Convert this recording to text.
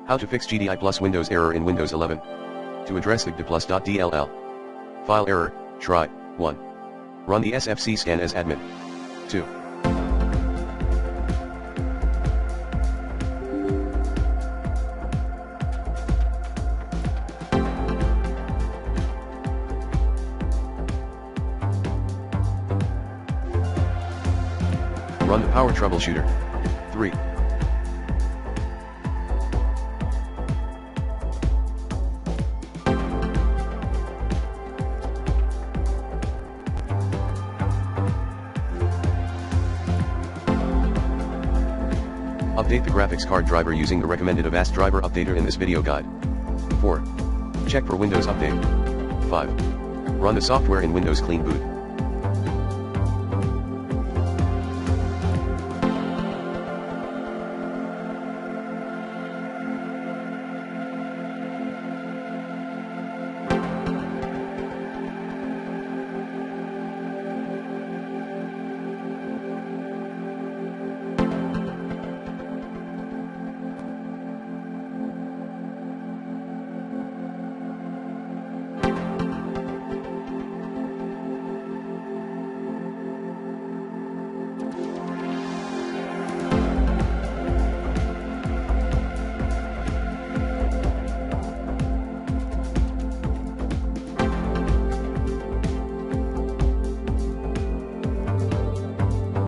How to fix GDI plus Windows error in Windows 11. To address GDI+.dll. File error, try, 1. Run the SFC scan as admin. 2. Run the power troubleshooter. 3. Update the graphics card driver using the recommended Avast driver updater in this video guide. 4. Check for Windows Update. 5. Run the software in Windows Clean Boot.